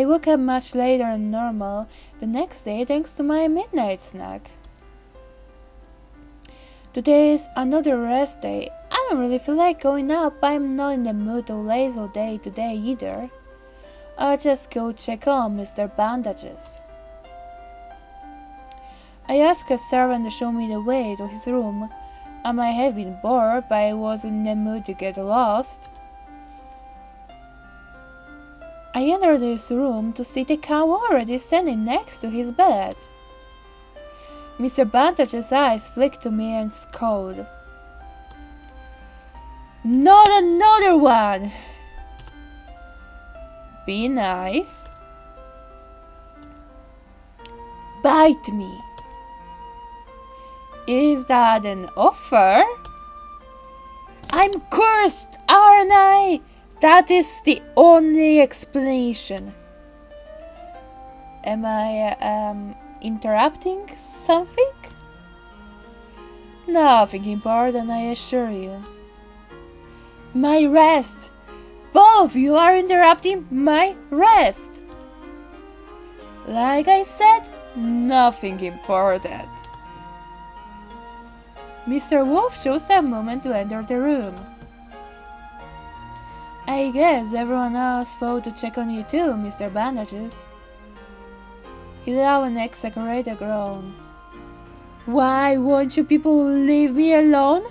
I woke up much later than normal the next day thanks to my midnight snack. Today is another rest day. I don't really feel like going up, but I'm not in the mood to laze all day today either. I'll just go check on Mr. Bandages. I asked a servant to show me the way to his room. I might have been bored, but I wasn't in the mood to get lost. I entered his room to see the cow already standing next to his bed. Mr. Bandage's eyes flicked to me and scowled. "Not another one! Be nice. Bite me. Is that an offer? I'm cursed, aren't I? That is the only explanation." Am I, interrupting something? Nothing important, I assure you. My rest! Both of you are interrupting my rest! Like I said, nothing important. Mr. Wolf chose that moment to enter the room. I guess everyone else thought to check on you too, Mr. Bandages. He let out an exaggerated groan. Why won't you people leave me alone?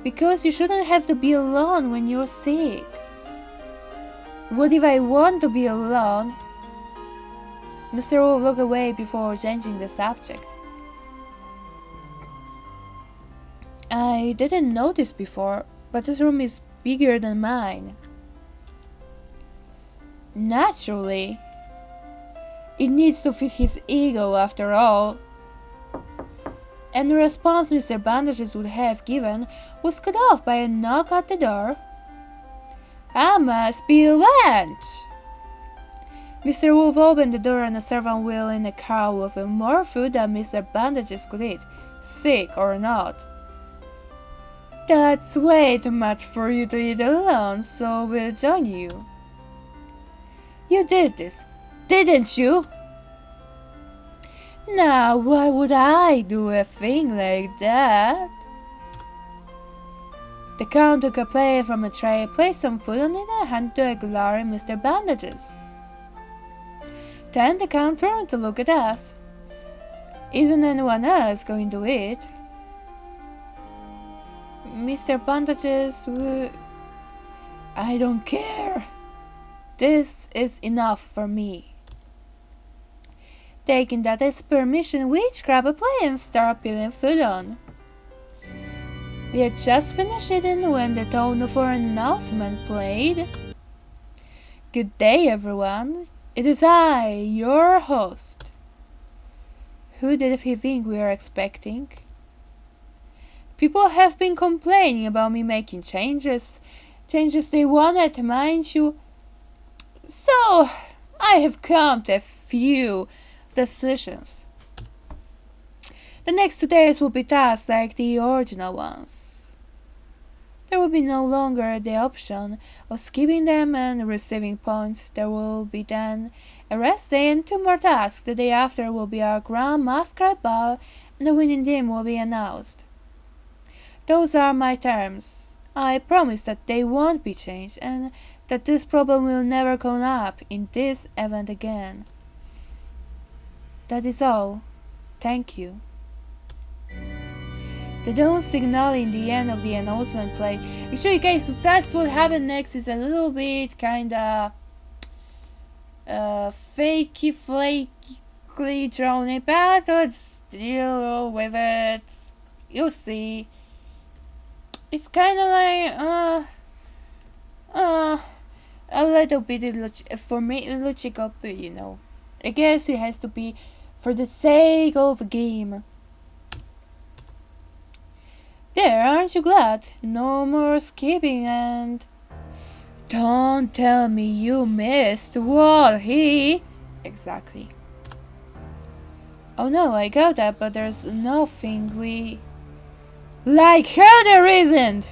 Because you shouldn't have to be alone when you're sick. What if I want to be alone? Mr. Wolf looked away before changing the subject. I didn't notice before, but this room is bigger than mine. Naturally. It needs to fit his ego after all. And the response Mr. Bandages would have given was cut off by a knock at the door. I must be lunch! Mr. Wolf opened the door and a servant wheeled in a cow with more food than Mr. Bandages could eat, sick or not. That's way too much for you to eat alone, so we'll join you. You did this, didn't you? Now, why would I do a thing like that? The Count took a plate from a tray, placed some food on it, and handed to a glowering Mr. Bandages. Then the Count turned to look at us. Isn't anyone else going to eat? Mr. Bandages, I don't care. This is enough for me. Taking that as permission, we each grabbed a plate and started peeling food on. We had just finished eating when the tone for an announcement played. Good day, everyone. It is I, your host. Who did he think we were expecting? People have been complaining about me making changes they wanted, mind you. So, I have come to a few decisions. The next 2 days will be tasks like the original ones. There will be no longer the option of skipping them and receiving points. There will be then a rest day and 2 more tasks. The day after will be our grand masquerade ball and the winning team will be announced. Those are my terms. I promise that they won't be changed and that this problem will never come up in this event again. That is all. Thank you. The dawn signal in the end of the announcement played. Actually, guys, so that's what happened next. Is a little bit kinda fakey, flaky drawn in, but let's deal with it. You'll see. It's kinda like a little bit for me logical, you know. I guess it has to be for the sake of the game. There, aren't you glad? No more skipping and... Don't tell me you missed what he... Exactly. Oh no, I got that, but there's nothing we... Like how there isn't!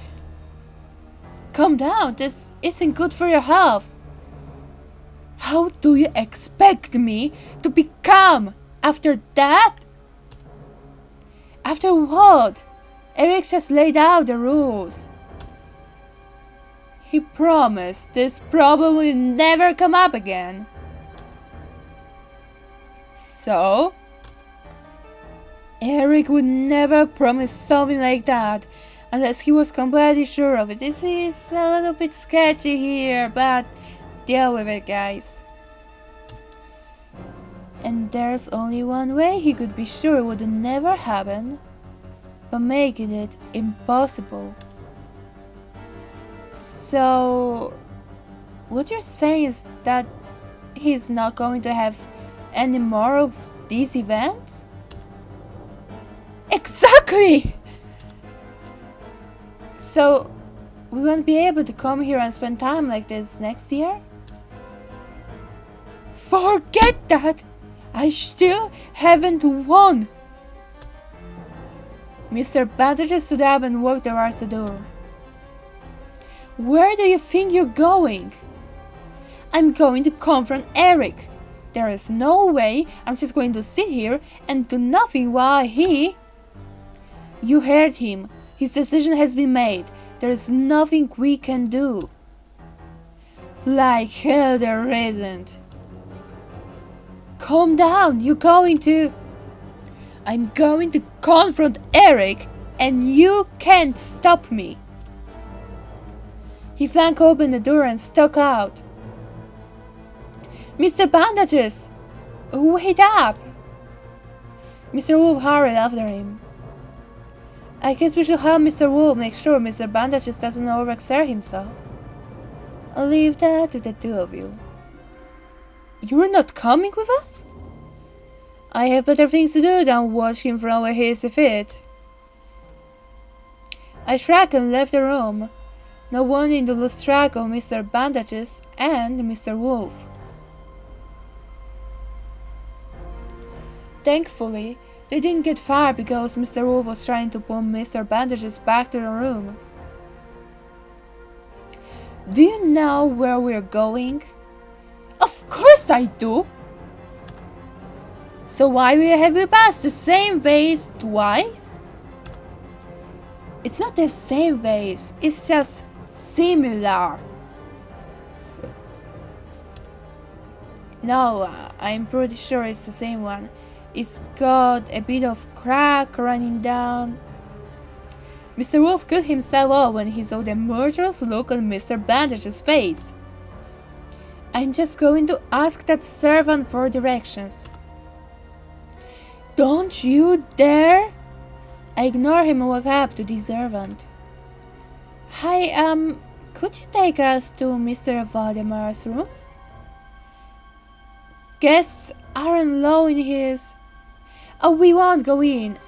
Calm down, this isn't good for your health. How do you expect me to be calm after that? After what? Eric just laid out the rules. He promised this problem will never come up again. So? Eric would never promise something like that unless he was completely sure of it. This is a little bit sketchy here, but deal with it, guys. And there's only one way he could be sure it would never happen, by making it impossible. So, what you're saying is that he's not going to have any more of these events? Exactly! So, we won't be able to come here and spend time like this next year? Forget that! I still haven't won! Mr. Bandages stood up and walked towards the door. Where do you think you're going? I'm going to confront Eric. There is no way I'm just going to sit here and do nothing while he... You heard him. His decision has been made. There is nothing we can do. Like hell there isn't. Calm down. You're going to... I'm going to confront Eric and you can't stop me. He flung open the door and stuck out. Mr. Bandages! Wait up! Mr. Wolf hurried after him. I guess we should help Mr. Wolf make sure Mr. Bandages doesn't overexert himself. I'll leave that to the two of you. You're not coming with us? I have better things to do than watch him throw a hissy fit. I shrugged and left the room, not wanting to lose track of Mr. Bandages and Mr. Wolf. Thankfully, they didn't get far because Mr. Wolf was trying to pull Mr. Bandages back to the room. Do you know where we're going? Of course I do! So why have we passed the same vase twice? It's not the same vase, it's just similar. No, I'm pretty sure it's the same one. It's got a bit of crack running down. Mr. Wolf cut himself off when he saw the murderous look on Mr. Bandage's face. I'm just going to ask that servant for directions. Don't you dare! I ignored him and walked up to the servant. Hi, could you take us to Mr. Valdemar's room? Guests aren't allowed in his... Oh, we won't go in.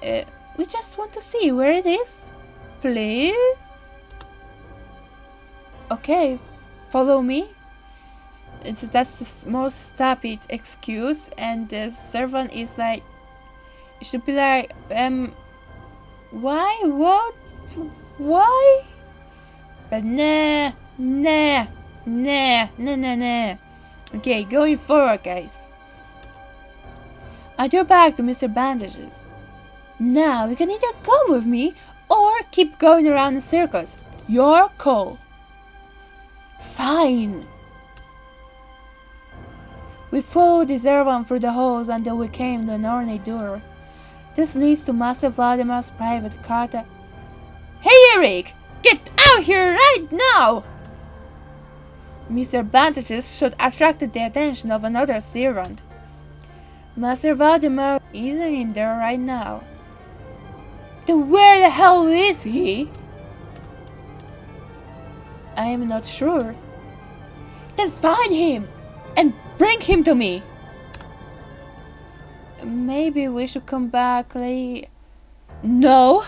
We just want to see where it is. Please? Okay, follow me. That's the most stupid excuse, and the servant is like... It should be like, why? What? Why? But nah. Okay, going forward, guys. I drew back to Mr. Bandages. Now, you can either come with me or keep going around in circles. Your call. Fine. We followed the servant through the halls until we came to an ornate door. This leads to Master Valdemar's private car. Hey, Eric! Get out here right now! Mr. Bandages should attracted the attention of another servant. Master Valdemar isn't in there right now. Then where the hell is he? I am not sure. Then find him and bring him to me. Maybe we should come back later. No,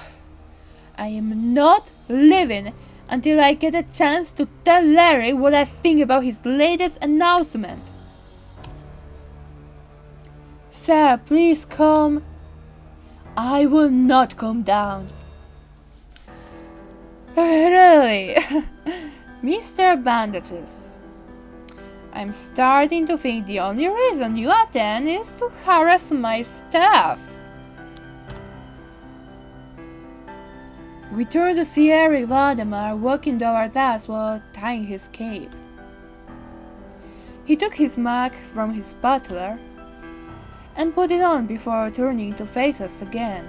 I am not leaving until I get a chance to tell Larry what I think about his latest announcement. Sir, please come. I will not come down. Really? Mr. Bandages. I'm starting to think the only reason you attend is to harass my staff. We turned to see Eric Valdemar walking towards us while tying his cape. He took his mug from his butler and put it on before turning to face us again.